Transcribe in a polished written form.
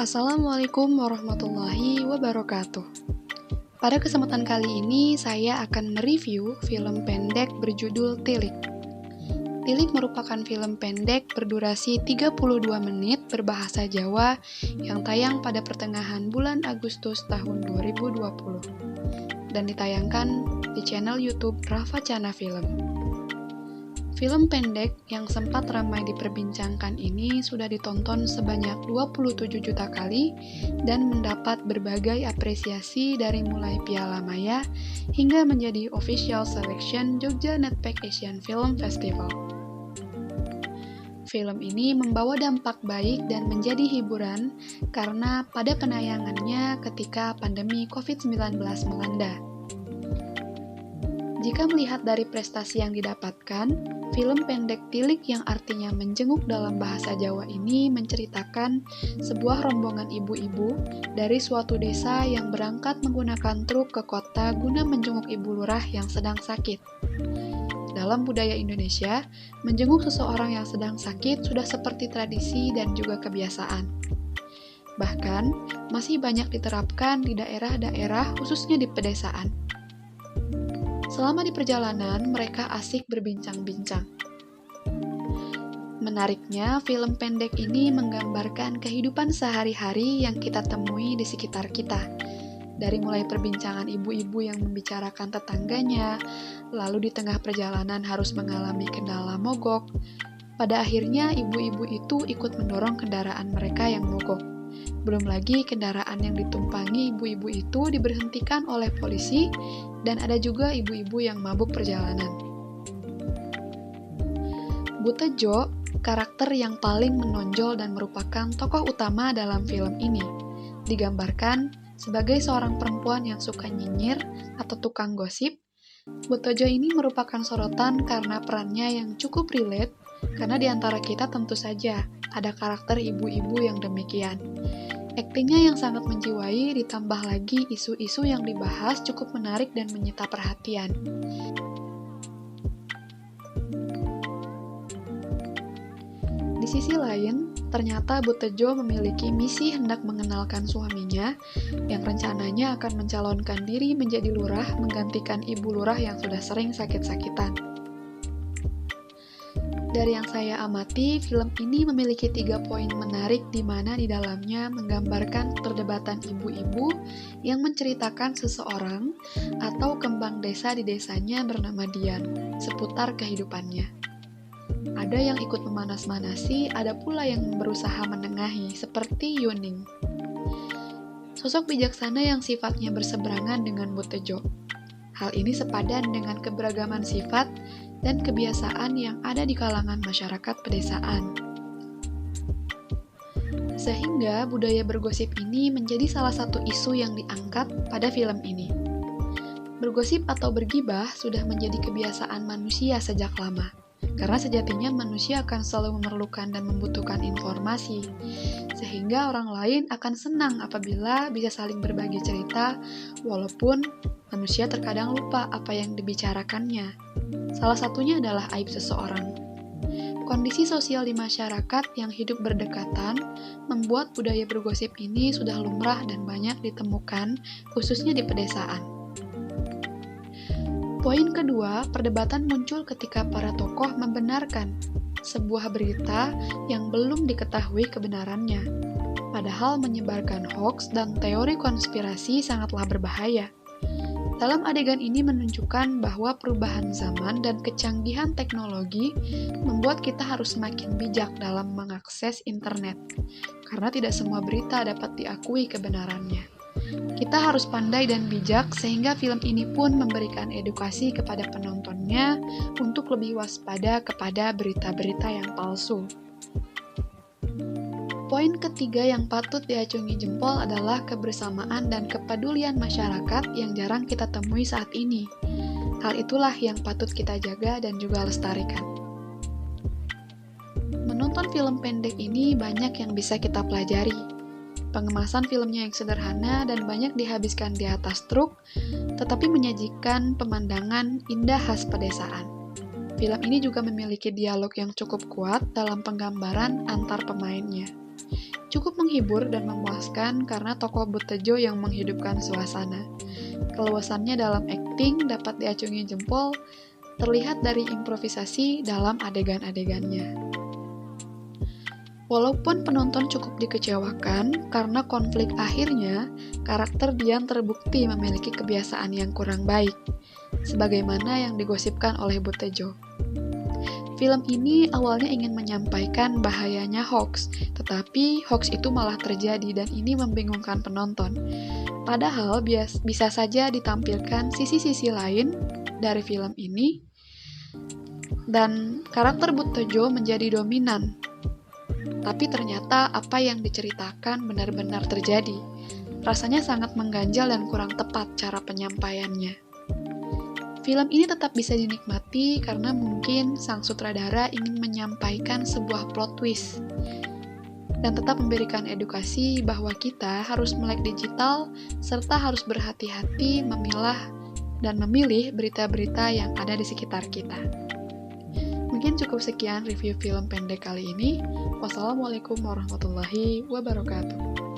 Assalamualaikum warahmatullahi wabarakatuh. Pada kesempatan kali ini, saya akan mereview film pendek berjudul Tilik. Tilik merupakan film pendek berdurasi 32 menit berbahasa Jawa yang tayang pada pertengahan bulan Agustus tahun 2020 dan ditayangkan di channel YouTube Rafa Cana Film. Film pendek yang sempat ramai diperbincangkan ini sudah ditonton sebanyak 27 juta kali dan mendapat berbagai apresiasi dari mulai Piala Maya hingga menjadi official selection Jogja Netpack Asian Film Festival. Film ini membawa dampak baik dan menjadi hiburan karena pada penayangannya ketika pandemi COVID-19 melanda. Jika melihat dari prestasi yang didapatkan, film pendek Tilik yang artinya menjenguk dalam bahasa Jawa ini menceritakan sebuah rombongan ibu-ibu dari suatu desa yang berangkat menggunakan truk ke kota guna menjenguk ibu lurah yang sedang sakit. Dalam budaya Indonesia, menjenguk seseorang yang sedang sakit sudah seperti tradisi dan juga kebiasaan. Bahkan, masih banyak diterapkan di daerah-daerah khususnya di pedesaan. Selama di perjalanan, mereka asik berbincang-bincang. Menariknya, film pendek ini menggambarkan kehidupan sehari-hari yang kita temui di sekitar kita. Dari mulai perbincangan ibu-ibu yang membicarakan tetangganya, lalu di tengah perjalanan harus mengalami kendala mogok. Pada akhirnya, ibu-ibu itu ikut mendorong kendaraan mereka yang mogok. Belum lagi kendaraan yang ditumpangi ibu-ibu itu diberhentikan oleh polisi dan ada juga ibu-ibu yang mabuk perjalanan. Butejo, karakter yang paling menonjol dan merupakan tokoh utama dalam film ini, digambarkan sebagai seorang perempuan yang suka nyinyir atau tukang gosip. Butejo ini merupakan sorotan karena perannya yang cukup relate, karena di antara kita tentu saja ada karakter ibu-ibu yang demikian. Aktingnya yang sangat menjiwai ditambah lagi isu-isu yang dibahas cukup menarik dan menyita perhatian. Di sisi lain, ternyata Butejo memiliki misi hendak mengenalkan suaminya yang rencananya akan mencalonkan diri menjadi lurah menggantikan ibu lurah yang sudah sering sakit-sakitan. Dari yang saya amati, film ini memiliki 3 poin menarik di mana di dalamnya menggambarkan perdebatan ibu-ibu yang menceritakan seseorang atau kembang desa di desanya bernama Dian, seputar kehidupannya. Ada yang ikut memanas-manasi, ada pula yang berusaha menengahi, seperti Yuning. Sosok bijaksana yang sifatnya berseberangan dengan Butejo. Hal ini sepadan dengan keberagaman sifat dan kebiasaan yang ada di kalangan masyarakat pedesaan. Sehingga budaya bergosip ini menjadi salah satu isu yang diangkat pada film ini. Bergosip atau bergibah sudah menjadi kebiasaan manusia sejak lama, karena sejatinya manusia akan selalu memerlukan dan membutuhkan informasi, sehingga orang lain akan senang apabila bisa saling berbagi cerita, walaupun manusia terkadang lupa apa yang dibicarakannya. Salah satunya adalah aib seseorang. Kondisi sosial di masyarakat yang hidup berdekatan membuat budaya bergosip ini sudah lumrah dan banyak ditemukan, khususnya di pedesaan. Poin kedua, perdebatan muncul ketika para tokoh membenarkan sebuah berita yang belum diketahui kebenarannya. Padahal menyebarkan hoaks dan teori konspirasi sangatlah berbahaya. Dalam adegan ini menunjukkan bahwa perubahan zaman dan kecanggihan teknologi membuat kita harus semakin bijak dalam mengakses internet, karena tidak semua berita dapat diakui kebenarannya. Kita harus pandai dan bijak sehingga film ini pun memberikan edukasi kepada penontonnya untuk lebih waspada kepada berita-berita yang palsu. Poin ketiga yang patut diacungi jempol adalah kebersamaan dan kepedulian masyarakat yang jarang kita temui saat ini. Hal itulah yang patut kita jaga dan juga lestarikan. Menonton film pendek ini banyak yang bisa kita pelajari. Pengemasan filmnya yang sederhana dan banyak dihabiskan di atas truk, tetapi menyajikan pemandangan indah khas pedesaan. Film ini juga memiliki dialog yang cukup kuat dalam penggambaran antar pemainnya. Cukup menghibur dan memuaskan karena tokoh Butejo yang menghidupkan suasana. Keluasannya dalam akting dapat diacungi jempol, terlihat dari improvisasi dalam adegan-adegannya. Walaupun penonton cukup dikecewakan karena konflik akhirnya, karakter Dian terbukti memiliki kebiasaan yang kurang baik, sebagaimana yang digosipkan oleh Butejo. Film ini awalnya ingin menyampaikan bahayanya hoax, tetapi hoax itu malah terjadi dan ini membingungkan penonton. Padahal bisa saja ditampilkan sisi-sisi lain dari film ini, dan karakter Butejo menjadi dominan. Tapi ternyata apa yang diceritakan benar-benar terjadi. Rasanya sangat mengganjal dan kurang tepat cara penyampaiannya. Film ini tetap bisa dinikmati karena mungkin sang sutradara ingin menyampaikan sebuah plot twist dan tetap memberikan edukasi bahwa kita harus melek digital serta harus berhati-hati memilah dan memilih berita-berita yang ada di sekitar kita. Mungkin cukup sekian review film pendek kali ini. Wassalamualaikum warahmatullahi wabarakatuh.